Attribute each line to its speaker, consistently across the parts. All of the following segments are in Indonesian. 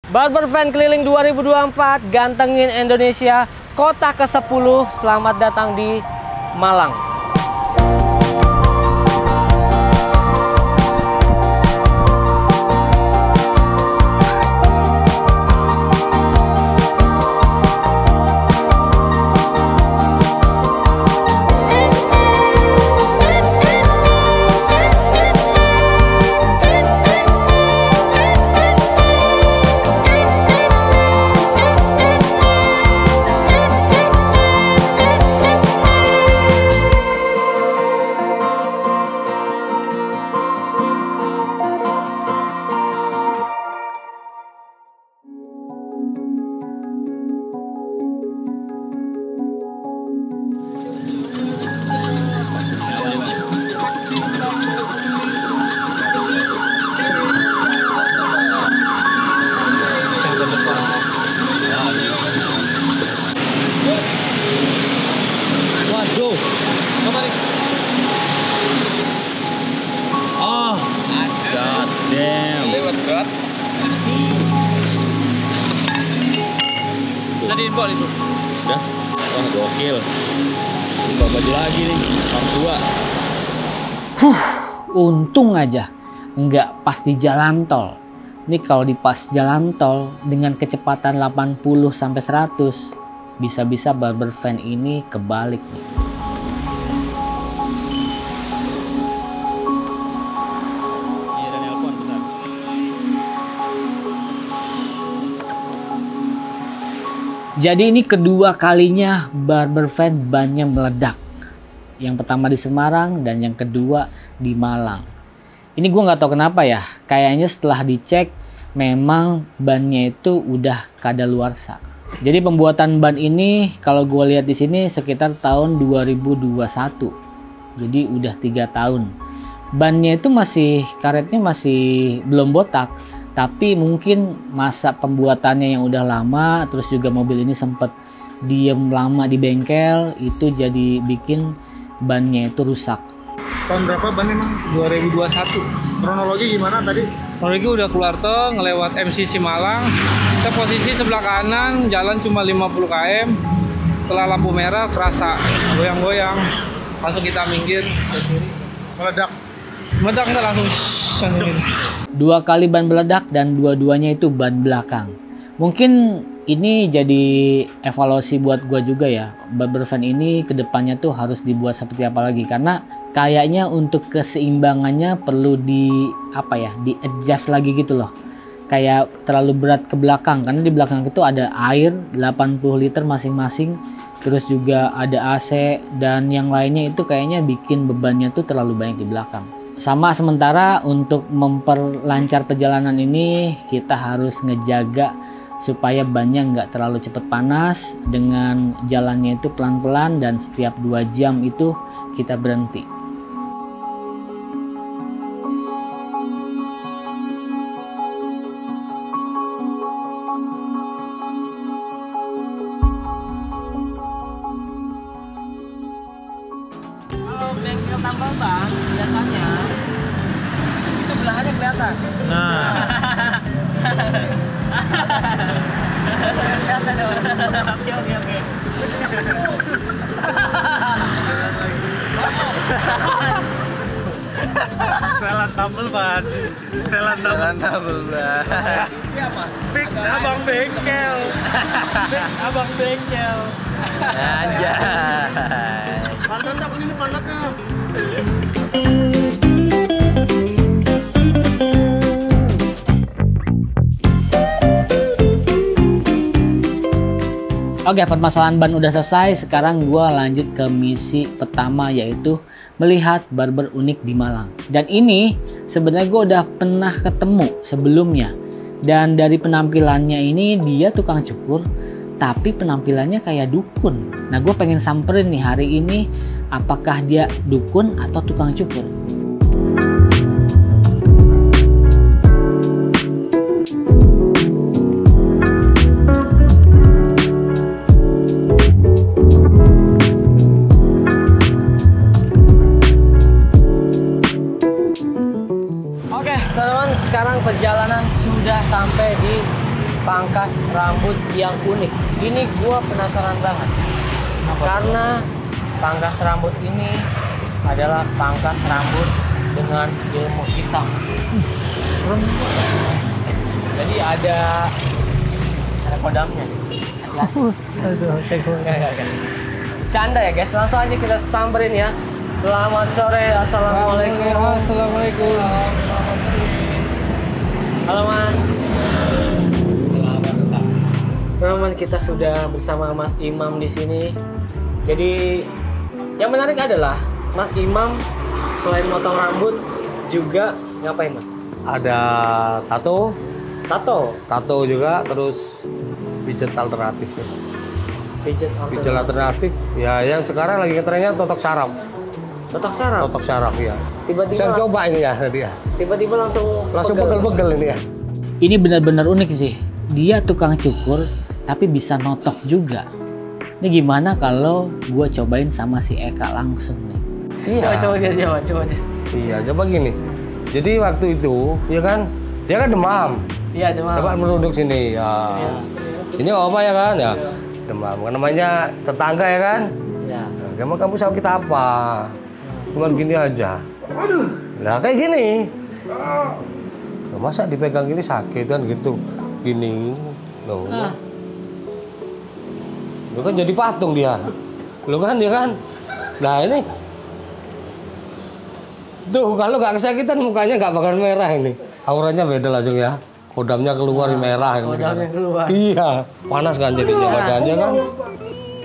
Speaker 1: Barber Van Keliling 2024, gantengin Indonesia, kota ke-10. Selamat datang di Malang.
Speaker 2: Tadi info itu.
Speaker 3: Udah? Wah, gokil. Buka baju lagi nih, part 2.
Speaker 1: Untung aja nggak pas di jalan tol. Ini kalau di pas jalan tol dengan kecepatan 80 sampai 100, bisa-bisa Barber Van ini kebalik nih. Jadi ini kedua kalinya Barber Van bannya meledak. Yang pertama di Semarang dan yang kedua di Malang. Ini gue nggak tahu kenapa ya. Kayaknya setelah dicek memang bannya itu udah kadaluarsa. Jadi pembuatan ban ini kalau gue lihat di sini sekitar tahun 2021. Jadi udah 3 tahun. Bannya itu masih karetnya masih belum botak. Tapi mungkin masa pembuatannya yang udah lama, terus juga mobil ini sempat diem lama di bengkel, itu jadi bikin bannya itu rusak.
Speaker 4: Tahun berapa ban emang?
Speaker 2: 2021.
Speaker 4: Kronologi gimana tadi?
Speaker 2: Kronologi udah keluar tol, ngelewat MCC Malang. Kita posisi sebelah kanan, jalan cuma 50 km. Setelah lampu merah kerasa goyang-goyang. Langsung kita minggir ke kiri.
Speaker 4: Meledak.
Speaker 2: Meledak enggak langsung ini.
Speaker 1: 2 kali ban meledak dan dua-duanya itu ban belakang. Mungkin ini jadi evaluasi buat gua juga ya. Barber Van ini kedepannya tuh harus dibuat seperti apa lagi, karena kayaknya untuk keseimbangannya perlu di adjust lagi gitu loh. Kayak terlalu berat ke belakang, karena di belakang itu ada air 80 liter masing-masing, terus juga ada AC dan yang lainnya itu kayaknya bikin bebannya tuh terlalu banyak di belakang. Sama sementara untuk memperlancar perjalanan ini kita harus ngejaga supaya bannya nggak terlalu cepat panas, dengan jalannya itu pelan-pelan dan setiap 2 jam itu kita berhenti. Kalau bengkel tambal ban biasanya itu belahannya kelihatan.
Speaker 2: Nah.
Speaker 1: Kelihatan dong. Oke.
Speaker 2: Setelan tambel ban. Setelan tambel ban.
Speaker 4: Ini apa?
Speaker 2: Fix abang bengkel. Fix abang bengkel.
Speaker 3: Anjay.
Speaker 4: Pantatnya apa ini pantatnya?
Speaker 1: Oke, permasalahan ban udah selesai. Sekarang gue lanjut ke misi pertama, yaitu melihat barber unik di Malang. Dan ini sebenarnya gue udah pernah ketemu sebelumnya. Dan dari penampilannya ini dia tukang cukur, tapi penampilannya kayak dukun. Nah, gue pengen samperin nih hari ini, apakah dia dukun atau tukang cukur. Oke, teman-teman, sekarang perjalanan sudah sampai di pangkas rambut yang unik. Ini gua penasaran banget. Karena pangkas rambut ini adalah pangkas rambut dengan ilmu hitam. Jadi ada kodamnya. Canda ya guys, langsung aja kita samperin ya. Selamat sore, assalamualaikum.
Speaker 2: Assalamualaikum.
Speaker 1: Halo Mas. Selamat datang. Teman-teman, kita sudah bersama Mas Imam di sini. Jadi yang menarik adalah Mas Imam selain motong rambut juga ngapain Mas?
Speaker 5: Ada tato
Speaker 1: Tato,
Speaker 5: juga, terus pijat alternatif ya.
Speaker 1: pijat
Speaker 5: Pijat alternatif ya, yang sekarang lagi ngetrennya totok saraf.
Speaker 1: totok saraf
Speaker 5: Ya.
Speaker 1: Tiba-tiba
Speaker 5: Saya
Speaker 1: langsung-
Speaker 5: coba ini ya nanti ya.
Speaker 1: Tiba-tiba langsung
Speaker 5: Pegel-pegel ini ya.
Speaker 1: Ini benar-benar unik sih. Dia tukang cukur tapi bisa notok juga. Ini gimana kalau gue cobain sama si Eka langsung nih?
Speaker 5: Iya.
Speaker 1: Coba.
Speaker 5: Iya, coba gini. Jadi waktu itu ya kan, dia kan demam.
Speaker 1: Iya, demam.
Speaker 5: Coba merunduk sini ya. Ini apa ya kan ya? Demam. Kan namanya tetangga ya kan?
Speaker 1: Ya.
Speaker 5: Nah, kamu sakit apa? Cuman gini aja. Lah kayak gini. Loh, masa dipegang gini sakit kan gitu. Gini. Loh. Lo kan jadi patung dia. Lo kan dia kan. Nah ini. Tuh kalau nggak kesakitan mukanya nggak bakal merah ini. Auranya beda langsung ya. Kodamnya keluar merah.
Speaker 1: Kodamnya keluar.
Speaker 5: Iya. Panas kan jadinya badannya kan.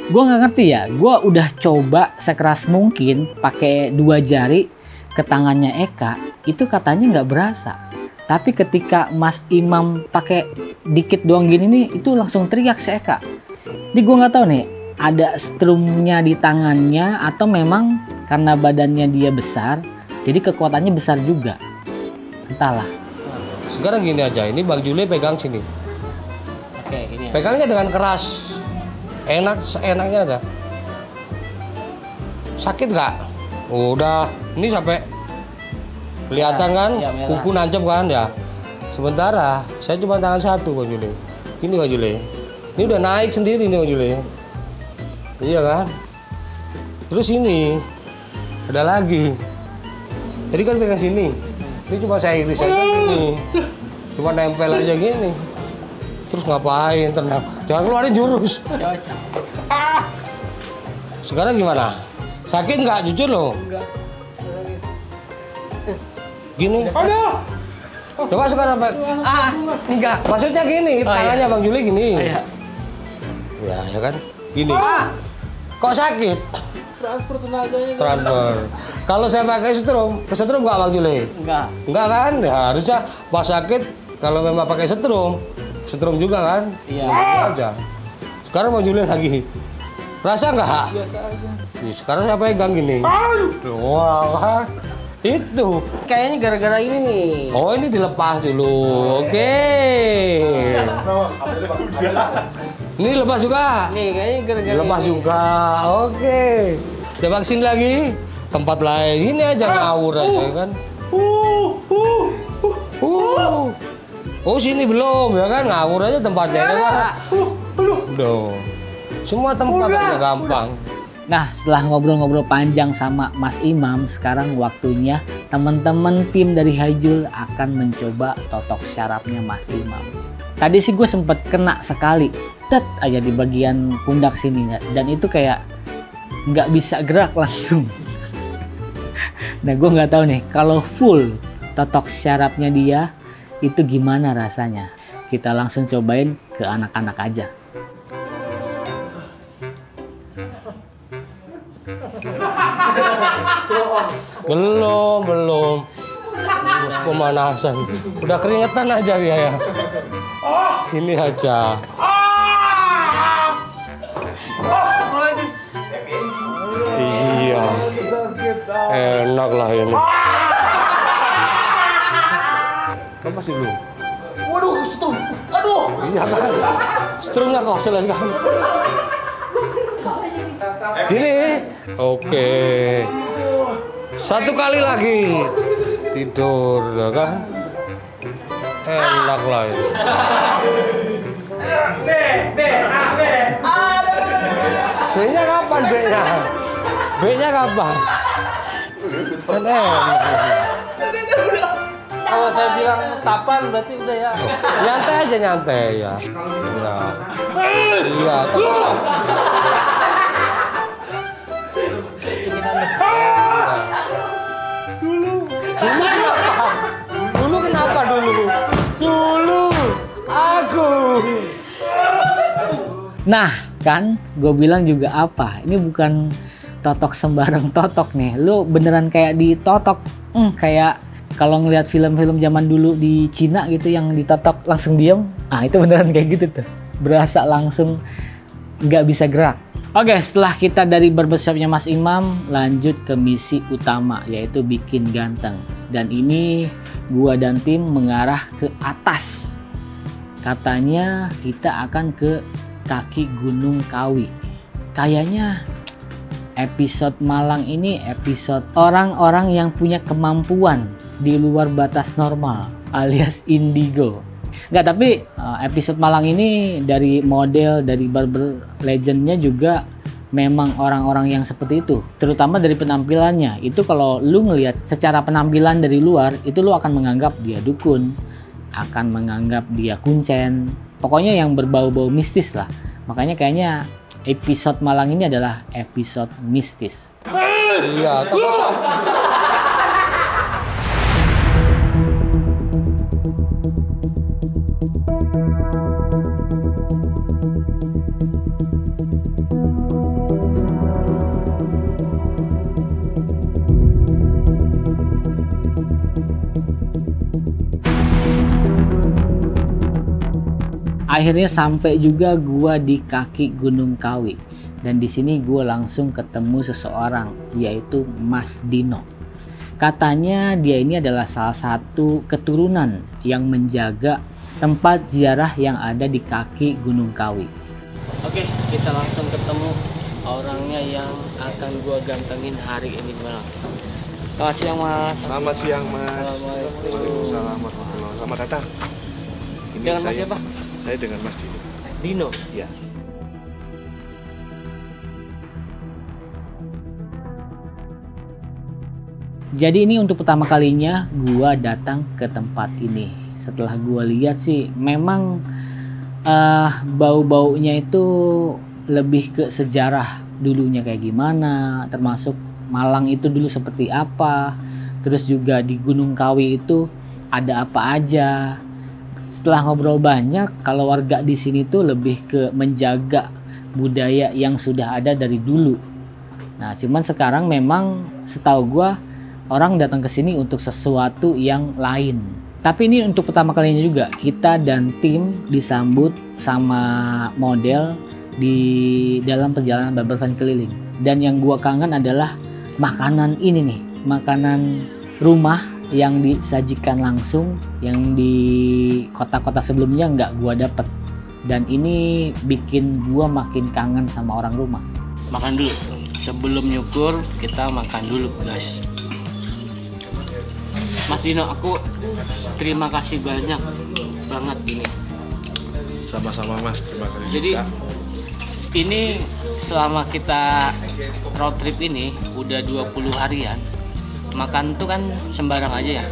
Speaker 1: Gue nggak ngerti ya. Gue udah coba sekeras mungkin pakai 2 jari ke tangannya Eka. Itu katanya nggak berasa. Tapi ketika Mas Imam pakai dikit doang gini nih, itu langsung teriak si Eka. Jadi gue nggak tahu nih, ada strumnya di tangannya atau memang karena badannya dia besar, jadi kekuatannya besar juga. Entahlah.
Speaker 5: Sekarang gini aja, ini Bang Juli pegang sini.
Speaker 1: Oke, ini.
Speaker 5: Pegangnya dengan keras. Enak, seenaknya ada. Sakit nggak? Udah, ini sampai kelihatan kan?
Speaker 1: Ya, merah.
Speaker 5: Kuku nancep kan ya. Sementara saya cuma tangan satu Bang Juli. Ini Bang Juli. Ini udah naik sendiri nih Bang Juli. Iya kan? Terus ini ada lagi. Tadi kan pegang sini. Ini cuma saya iris aja gini. Cuma nempel aja gini. Terus ngapain? Tenang. Jangan keluarin jurus. Sekarang gimana? Sakit nggak? Jujur loh.
Speaker 1: Enggak.
Speaker 5: Gini. Aduh. Coba sekarang Pak.
Speaker 1: Enggak.
Speaker 5: Maksudnya gini, tangannya Bang Juli gini.
Speaker 1: Iya.
Speaker 5: Ya kan? Gini. Kok sakit?
Speaker 2: Transfer tenaganya.
Speaker 5: Transfer. Kalau saya pakai setrum, kesetrum nggak Bang Juli?
Speaker 1: Enggak.
Speaker 5: Enggak kan? Ya harusnya pas sakit kalau memang pakai setrum juga kan?
Speaker 1: Iya.
Speaker 5: Gitu aja. Sekarang Bang Juli lagi. Rasa nggak?
Speaker 2: Biasa aja.
Speaker 5: Sekarang saya pegang gini. Wah, itu.
Speaker 1: Kayaknya gara-gara ini nih.
Speaker 5: Oh ini dilepas dulu. Oke. Ini lepas juga.
Speaker 1: Nih, kayaknya gara-gara
Speaker 5: Lepas
Speaker 1: ini.
Speaker 5: juga. Oke. Coba kesini lagi. Tempat lain. Ini aja ngawur aja kan. Oh sini belum ya kan, ngawur aja tempatnya ya kan. Duh. Semua tempat aja gampang.
Speaker 1: Nah, setelah ngobrol-ngobrol panjang sama Mas Imam, sekarang waktunya teman-teman tim dari Haijul akan mencoba totok syarafnya Mas Imam. Tadi sih gue sempet kena sekali, tet aja di bagian pundak sini, dan itu kayak nggak bisa gerak langsung. Nah, gue nggak tahu nih kalau full totok syarafnya dia itu gimana rasanya. Kita langsung cobain ke anak-anak aja.
Speaker 5: Belum. Terus pemanasan. Udah keringetan aja dia ya. Ini aja. Iya. Enak lah ini. Kan masih belum.
Speaker 4: Waduh, strum. Aduh.
Speaker 5: Iya kan. Strumnya kok selesai kan. Gini. Oke. Satu kali lagi. Tidur ya kan. Enak lah ini. B-nya kapan B-nya? B-nya kapan? Kan
Speaker 2: Kalau saya bilang kapan berarti udah ya.
Speaker 5: nyantai aja nyantai ya. Iya. Iya, terus. Dulu kenapa dulu? Dulu aku.
Speaker 1: Nah, kan gue bilang juga apa? Ini bukan totok sembarang totok nih. Lu beneran kayak ditotok. Kayak kalau ngelihat film-film zaman dulu di Cina gitu yang ditotok langsung diem. Ah, itu beneran kayak gitu tuh. Berasa langsung nggak bisa gerak. Oke, setelah kita dari barbershopnya Mas Imam, lanjut ke misi utama, yaitu bikin ganteng. Dan ini gua dan tim mengarah ke atas. Katanya kita akan ke kaki Gunung Kawi. Kayaknya episode Malang ini episode orang-orang yang punya kemampuan di luar batas normal, alias indigo. Nggak, tapi episode Malang ini dari model, dari barber legendnya juga memang orang-orang yang seperti itu, terutama dari penampilannya. Itu kalau lu ngelihat secara penampilan dari luar, itu lu akan menganggap dia dukun, akan menganggap dia kuncen, pokoknya yang berbau-bau mistis lah. Makanya kayaknya episode Malang ini adalah episode mistis.
Speaker 5: Iya, terus.
Speaker 1: Akhirnya sampai juga gua di kaki Gunung Kawi, dan di sini gua langsung ketemu seseorang, yaitu Mas Dino. Katanya dia ini adalah salah satu keturunan yang menjaga tempat ziarah yang ada di kaki Gunung Kawi. Oke, kita langsung ketemu orangnya yang akan gua gantengin hari ini malam. Selamat siang, Mas.
Speaker 6: Selamat siang, Mas.
Speaker 1: Assalamualaikum.
Speaker 6: Waalaikumsalam warahmatullahi wabarakatuh. Selamat datang. Ini
Speaker 1: Dengan Mas siapa?
Speaker 6: Saya dengan Mas Dino.
Speaker 1: Dino.
Speaker 6: Ya.
Speaker 1: Jadi ini untuk pertama kalinya gua datang ke tempat ini. Setelah gua lihat sih memang bau-baunya itu lebih ke sejarah dulunya kayak gimana, termasuk Malang itu dulu seperti apa, terus juga di Gunung Kawi itu ada apa aja. Setelah ngobrol banyak, kalau warga di sini tuh lebih ke menjaga budaya yang sudah ada dari dulu. Nah, cuman sekarang memang setahu gua orang datang ke sini untuk sesuatu yang lain. Tapi ini untuk pertama kalinya juga kita dan tim disambut sama model di dalam perjalanan barber van keliling. Dan yang gua kangen adalah makanan ini nih, makanan rumah yang disajikan langsung, yang di kota-kota sebelumnya nggak gua dapet. Dan ini bikin gua makin kangen sama orang rumah. Makan dulu, sebelum nyukur kita makan dulu guys. Mas Dino, aku terima kasih banyak banget ini.
Speaker 6: Sama-sama, Mas. Terima kasih.
Speaker 1: Jadi ini selama kita road trip ini udah 20 harian. Makan tuh kan sembarang aja ya,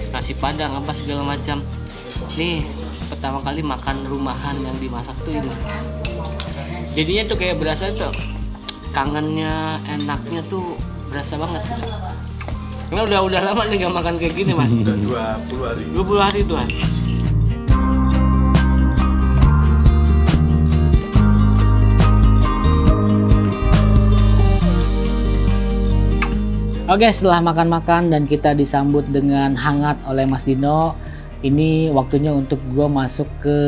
Speaker 1: nasi padang apa segala macam. Nih pertama kali makan rumahan yang dimasak tuh ini. Jadinya tuh kayak berasa tuh kangennya, enaknya tuh berasa banget. Karena udah lama nih gak makan kayak gini, Mas.
Speaker 6: Udah 20 hari.
Speaker 1: 20 hari tuh. Oke, setelah makan-makan dan kita disambut dengan hangat oleh Mas Dino, ini waktunya untuk gue masuk ke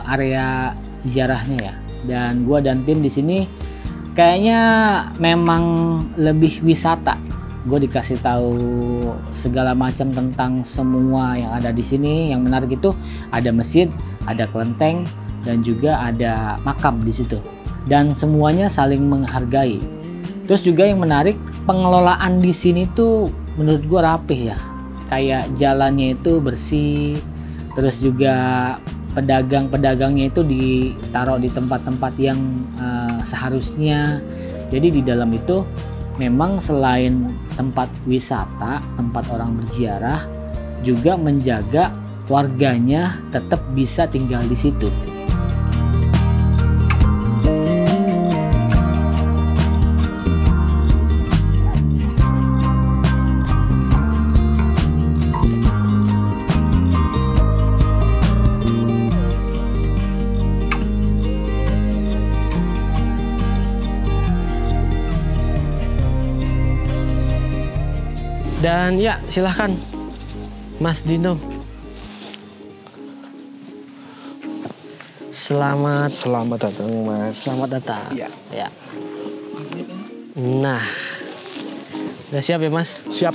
Speaker 1: area ziarahnya ya. Dan gue dan tim di sini kayaknya memang lebih wisata. Gue dikasih tahu segala macam tentang semua yang ada di sini. Yang menarik itu ada masjid, ada kelenteng, dan juga ada makam di situ. Dan semuanya saling menghargai. Terus juga yang menarik, pengelolaan di sini tuh menurut gue rapih ya. Kayak jalannya itu bersih, terus juga pedagang-pedagangnya itu ditaruh di tempat-tempat yang seharusnya. Jadi di dalam itu memang selain tempat wisata, tempat orang berziarah, juga menjaga warganya tetap bisa tinggal di situ.
Speaker 7: Dan ya silahkan Mas Dino. Selamat
Speaker 6: datang Mas.
Speaker 7: Selamat datang.
Speaker 6: Iya.
Speaker 7: Ya. Nah, udah siap ya Mas?
Speaker 6: Siap.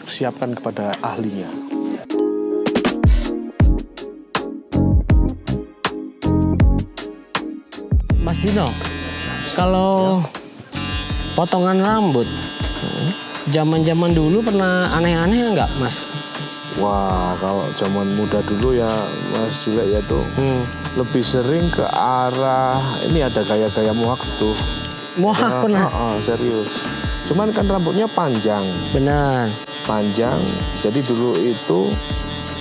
Speaker 6: Siapkan kepada ahlinya.
Speaker 7: Mas Dino, kalau potongan rambut zaman-zaman dulu pernah aneh-aneh nggak, Mas?
Speaker 6: Wah, kalau zaman muda dulu ya Mas juga ya tuh lebih sering ke arah ini ada gaya-gaya mohak tuh.
Speaker 7: Mohak pernah?
Speaker 6: Serius. Cuman kan rambutnya panjang.
Speaker 7: Benar.
Speaker 6: Panjang. Jadi dulu itu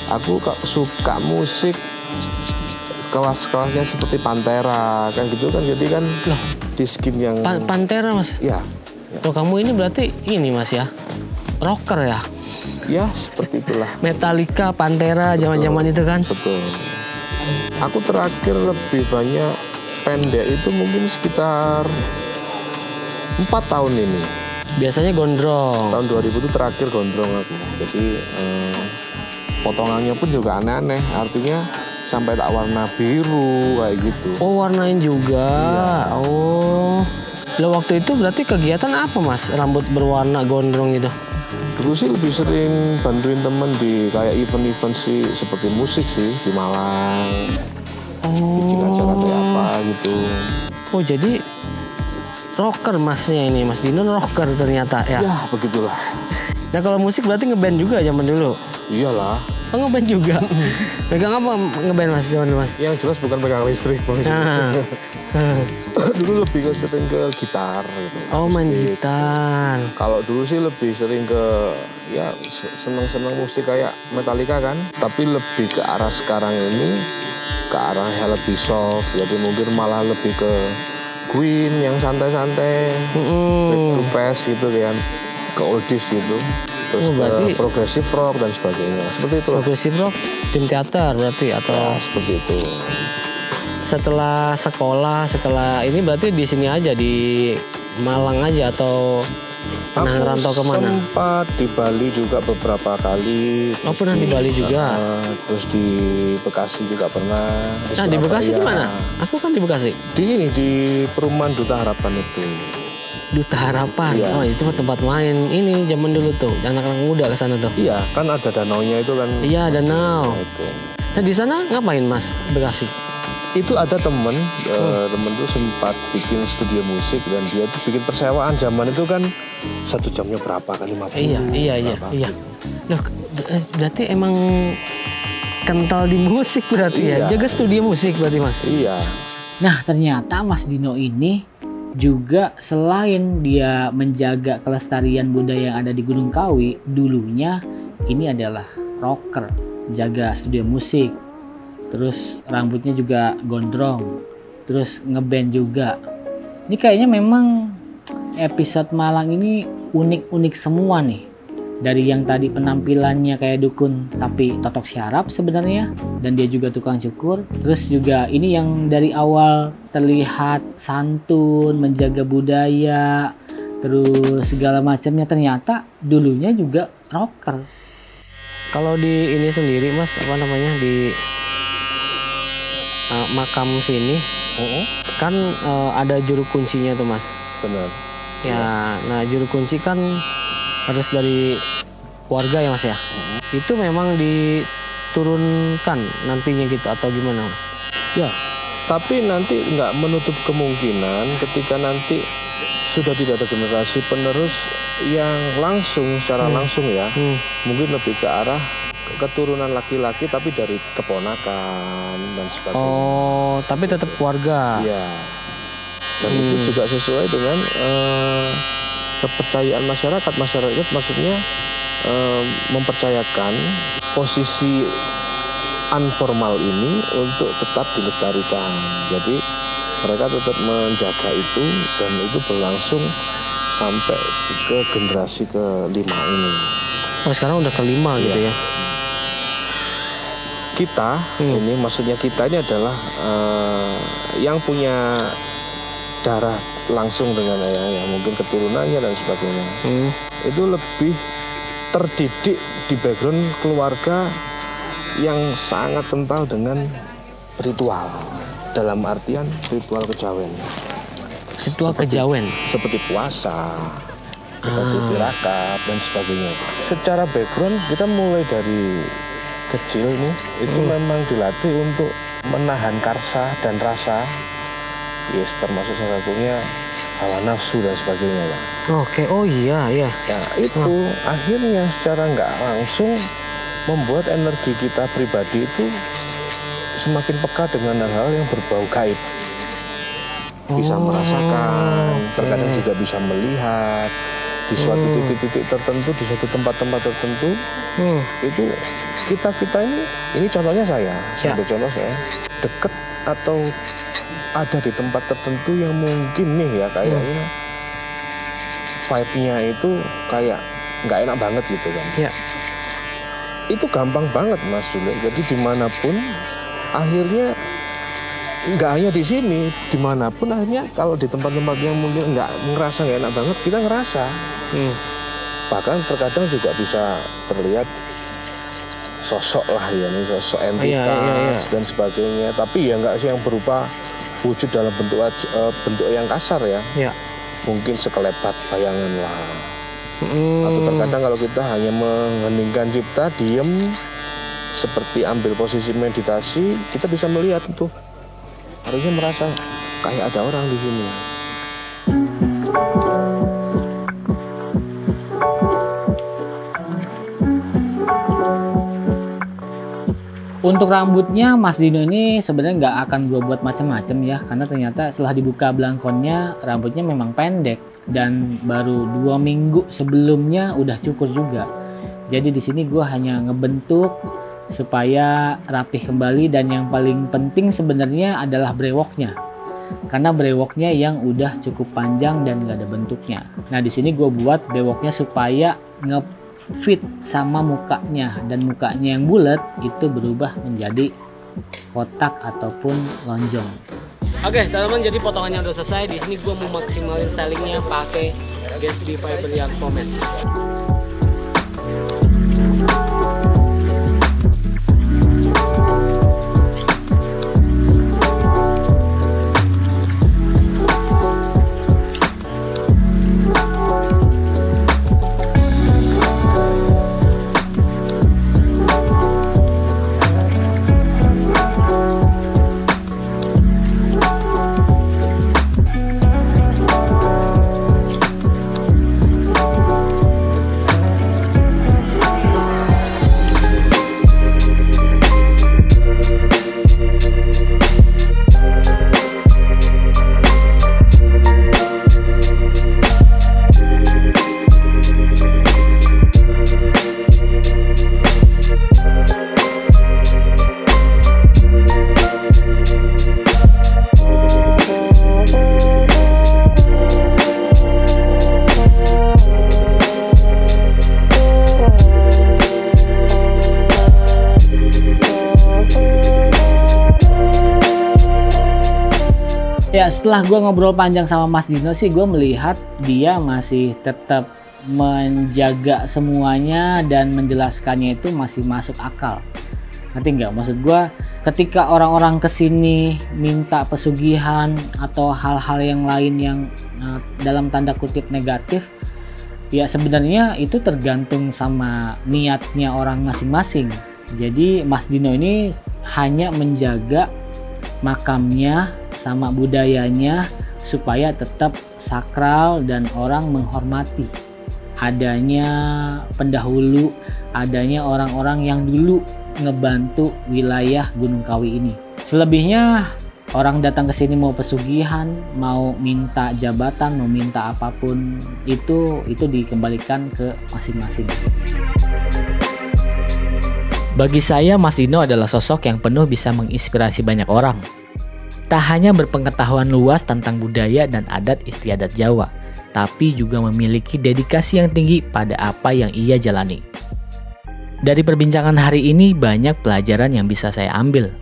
Speaker 6: aku suka musik kelas-kelasnya seperti Pantera kan gitu kan. Jadi kan
Speaker 7: loh,
Speaker 6: di skin yang
Speaker 7: Pantera Mas?
Speaker 6: Ya.
Speaker 7: Loh, kamu ini berarti ini Mas ya, rocker ya?
Speaker 6: Ya seperti itulah.
Speaker 7: Metallica, Pantera, zaman-zaman itu kan?
Speaker 6: Betul. Aku terakhir lebih banyak pendek itu mungkin sekitar 4 tahun ini.
Speaker 7: Biasanya gondrong.
Speaker 6: Tahun 2000 itu terakhir gondrong aku. Jadi potongannya pun juga aneh-aneh. Artinya sampai tak warna biru kayak gitu.
Speaker 7: Oh, warnain juga.
Speaker 6: Iya.
Speaker 7: Oh. Lo waktu itu berarti kegiatan apa Mas? Rambut berwarna gondrong itu?
Speaker 6: Dulu sih lebih sering bantuin temen di kayak event-event sih seperti musik sih di Malang. Bikin acara kayak apa gitu.
Speaker 7: Oh, jadi rocker Masnya ini, Mas Dino rocker ternyata ya?
Speaker 6: Ya begitulah.
Speaker 7: Nah kalau musik berarti ngeband juga zaman dulu?
Speaker 6: Iyalah.
Speaker 7: Oh ngeband juga? Pegang apa ngeband Mas zaman dulu Mas?
Speaker 6: Yang jelas bukan pegang listrik Bang. Dulu lebih sering ke gitar gitu.
Speaker 7: Oh main gitar.
Speaker 6: Kalau dulu sih lebih sering ke ya seneng-seneng musik kayak Metallica kan. Tapi lebih ke arah sekarang ini ke arah yang lebih soft. Jadi mungkin malah lebih ke Queen yang santai-santai, back to past gitu kan, ke oldies gitu. Terus ke progressive rock dan sebagainya. Seperti itu.
Speaker 7: Progressive rock, Dream Theater berarti atau
Speaker 6: ya, seperti itu.
Speaker 7: Setelah sekolah ini berarti di sini aja di Malang aja atau pernah ngerantau kemana?
Speaker 6: Sempat di Bali juga beberapa kali.
Speaker 7: Oh pernah di Bali juga.
Speaker 6: Terus di Bekasi juga pernah.
Speaker 7: Nah di Bekasi di mana? Aku kan di Bekasi.
Speaker 6: Di perumahan Duta Harapan itu.
Speaker 7: Duta Harapan.
Speaker 6: Iya.
Speaker 7: Oh itu tempat main ini zaman dulu tuh. Anak-anak muda ke sana tuh.
Speaker 6: Iya, kan ada danaunya itu kan.
Speaker 7: Iya, danau.
Speaker 6: Nah, itu.
Speaker 7: Nah, di sana ngapain Mas Bekasi?
Speaker 6: Itu ada temen tuh sempat bikin studio musik dan dia tuh bikin persewaan zaman itu kan 1 jamnya berapa kali 50.
Speaker 7: Iya. Loh, berarti emang kental di musik berarti ya? Jaga studio musik berarti Mas?
Speaker 6: Iya.
Speaker 1: Nah ternyata Mas Dino ini juga selain dia menjaga kelestarian budaya yang ada di Gunung Kawi, dulunya ini adalah rocker, jaga studio musik, terus rambutnya juga gondrong, terus ngeband juga. Ini kayaknya memang episode Malang ini unik-unik semua nih. Dari yang tadi penampilannya kayak dukun tapi totok syaraf sebenarnya, dan dia juga tukang cukur. Terus juga ini yang dari awal terlihat santun, menjaga budaya, terus segala macamnya, ternyata dulunya juga rocker.
Speaker 7: Kalau di ini sendiri Mas, apa namanya, di makam sini kan ada juru kuncinya tuh Mas.
Speaker 6: Benar.
Speaker 7: Ya, nah juru kunci kan harus dari keluarga ya Mas ya. Itu memang diturunkan nantinya gitu atau gimana Mas?
Speaker 6: Ya, tapi nanti nggak menutup kemungkinan ketika nanti sudah tidak ada generasi penerus yang langsung secara langsung ya, mungkin lebih ke arah keturunan laki-laki tapi dari keponakan dan sebagainya.
Speaker 7: Oh, tapi tetap keluarga.
Speaker 6: Iya. Dan itu juga sesuai dengan kepercayaan masyarakat. Masyarakat maksudnya mempercayakan posisi unformal ini untuk tetap dilestarikan. Jadi mereka tetap menjaga itu dan itu berlangsung sampai ke generasi kelima ini.
Speaker 7: Oh, sekarang udah kelima gitu ya.
Speaker 6: Kita ini maksudnya kita ini adalah yang punya darah langsung dengan ayahnya, mungkin keturunannya dan sebagainya. Itu lebih terdidik di background keluarga yang sangat kental dengan ritual, dalam artian ritual kejawen.
Speaker 7: Ritual kejawen
Speaker 6: Seperti puasa, seperti tirakat dan sebagainya. Secara background kita mulai dari kecil nih, itu memang dilatih untuk menahan karsa dan rasa. Yes, termasuk salah satunya hawa nafsu dan sebagainya, Pak.
Speaker 7: Oke, oh iya.
Speaker 6: Nah, itu akhirnya secara nggak langsung membuat energi kita pribadi itu semakin peka dengan hal-hal yang berbau gaib. Bisa merasakan, terkadang juga bisa melihat di suatu titik-titik tertentu, di suatu tempat-tempat tertentu. Itu kita ini contohnya saya, sebagai contoh saya, deket atau ada di tempat tertentu yang mungkin nih ya kayaknya vibe-nya itu kayak nggak enak banget gitu kan. Itu gampang banget Mas Jule. Jadi dimanapun akhirnya nggak hanya di sini, dimanapun akhirnya kalau di tempat-tempat yang mungkin nggak ngerasa nggak enak banget, kita ngerasa. Bahkan terkadang juga bisa terlihat sosok lah ya, nih sosok entitas dan sebagainya. Tapi ya nggak sih yang berupa wujud dalam bentuk yang kasar ya. Mungkin sekelebat bayangan lah. Atau terkadang kalau kita hanya mengheningkan cipta, diem, seperti ambil posisi meditasi, kita bisa melihat tuh. Harusnya merasa kayak ada orang di sini.
Speaker 1: Untuk rambutnya Mas Dino ini sebenarnya nggak akan gue buat macam-macam ya, karena ternyata setelah dibuka belangkonnya rambutnya memang pendek dan baru 2 minggu sebelumnya udah cukur juga. Jadi di sini gue hanya ngebentuk supaya rapih kembali, dan yang paling penting sebenarnya adalah brewoknya, karena brewoknya yang udah cukup panjang dan nggak ada bentuknya. Nah di sini gue buat brewoknya supaya fit sama mukanya, dan mukanya yang bulat itu berubah menjadi kotak ataupun lonjong.
Speaker 7: Oke, teman-teman, jadi potongannya udah selesai. Di sini gue mau maksimalin stylingnya pakai Gatsby Fiber yang pomade.
Speaker 1: Ya setelah gue ngobrol panjang sama Mas Dino sih, gue melihat dia masih tetap menjaga semuanya dan menjelaskannya itu masih masuk akal. Ngerti nggak? Maksud gue, ketika orang-orang kesini minta pesugihan atau hal-hal yang lain yang dalam tanda kutip negatif, ya sebenarnya itu tergantung sama niatnya orang masing-masing. Jadi Mas Dino ini hanya menjaga makamnya sama budayanya supaya tetap sakral dan orang menghormati adanya pendahulu, adanya orang-orang yang dulu ngebantu wilayah Gunung Kawi ini. Selebihnya orang datang ke sini mau pesugihan, mau minta jabatan, mau minta apapun, itu dikembalikan ke masing-masing. Bagi saya, Mas Dino adalah sosok yang penuh bisa menginspirasi banyak orang. Tak hanya berpengetahuan luas tentang budaya dan adat istiadat Jawa, tapi juga memiliki dedikasi yang tinggi pada apa yang ia jalani. Dari perbincangan hari ini banyak pelajaran yang bisa saya ambil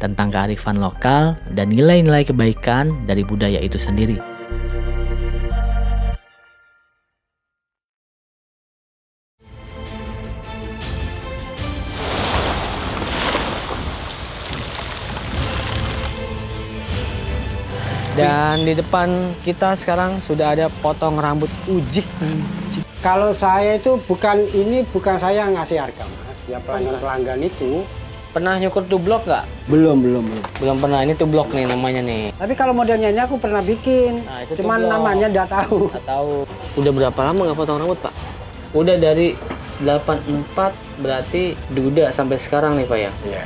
Speaker 1: tentang kearifan lokal dan nilai-nilai kebaikan dari budaya itu sendiri.
Speaker 7: Dan di depan kita sekarang sudah ada potong rambut ujik.
Speaker 8: Kalau saya itu bukan saya yang ngasih harga, Mas. Ya pelanggan-pelanggan itu.
Speaker 7: Pernah nyukur tublok nggak?
Speaker 8: Belum.
Speaker 7: Belum pernah. Ini tublok nih namanya nih.
Speaker 8: Tapi kalau modelnya ini aku pernah bikin.
Speaker 7: Nah, itu
Speaker 8: cuman
Speaker 7: tublok.
Speaker 8: namanya nggak tahu.
Speaker 7: Nggak tahu. Udah berapa lama nggak potong rambut, Pak?
Speaker 1: Udah dari 84, berarti duda sampai sekarang nih Pak ya?
Speaker 8: Iya.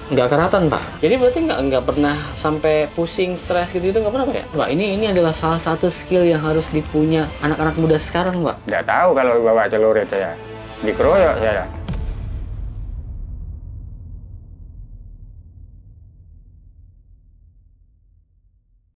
Speaker 1: Nggak keratan Pak? Jadi berarti nggak pernah sampai pusing, stres gitu nggak pernah Pak ya? Pak, ini adalah salah satu skill yang harus dipunya anak-anak muda sekarang Pak.
Speaker 9: Nggak tahu kalau bawa celurit saya. Dikeroyok saya.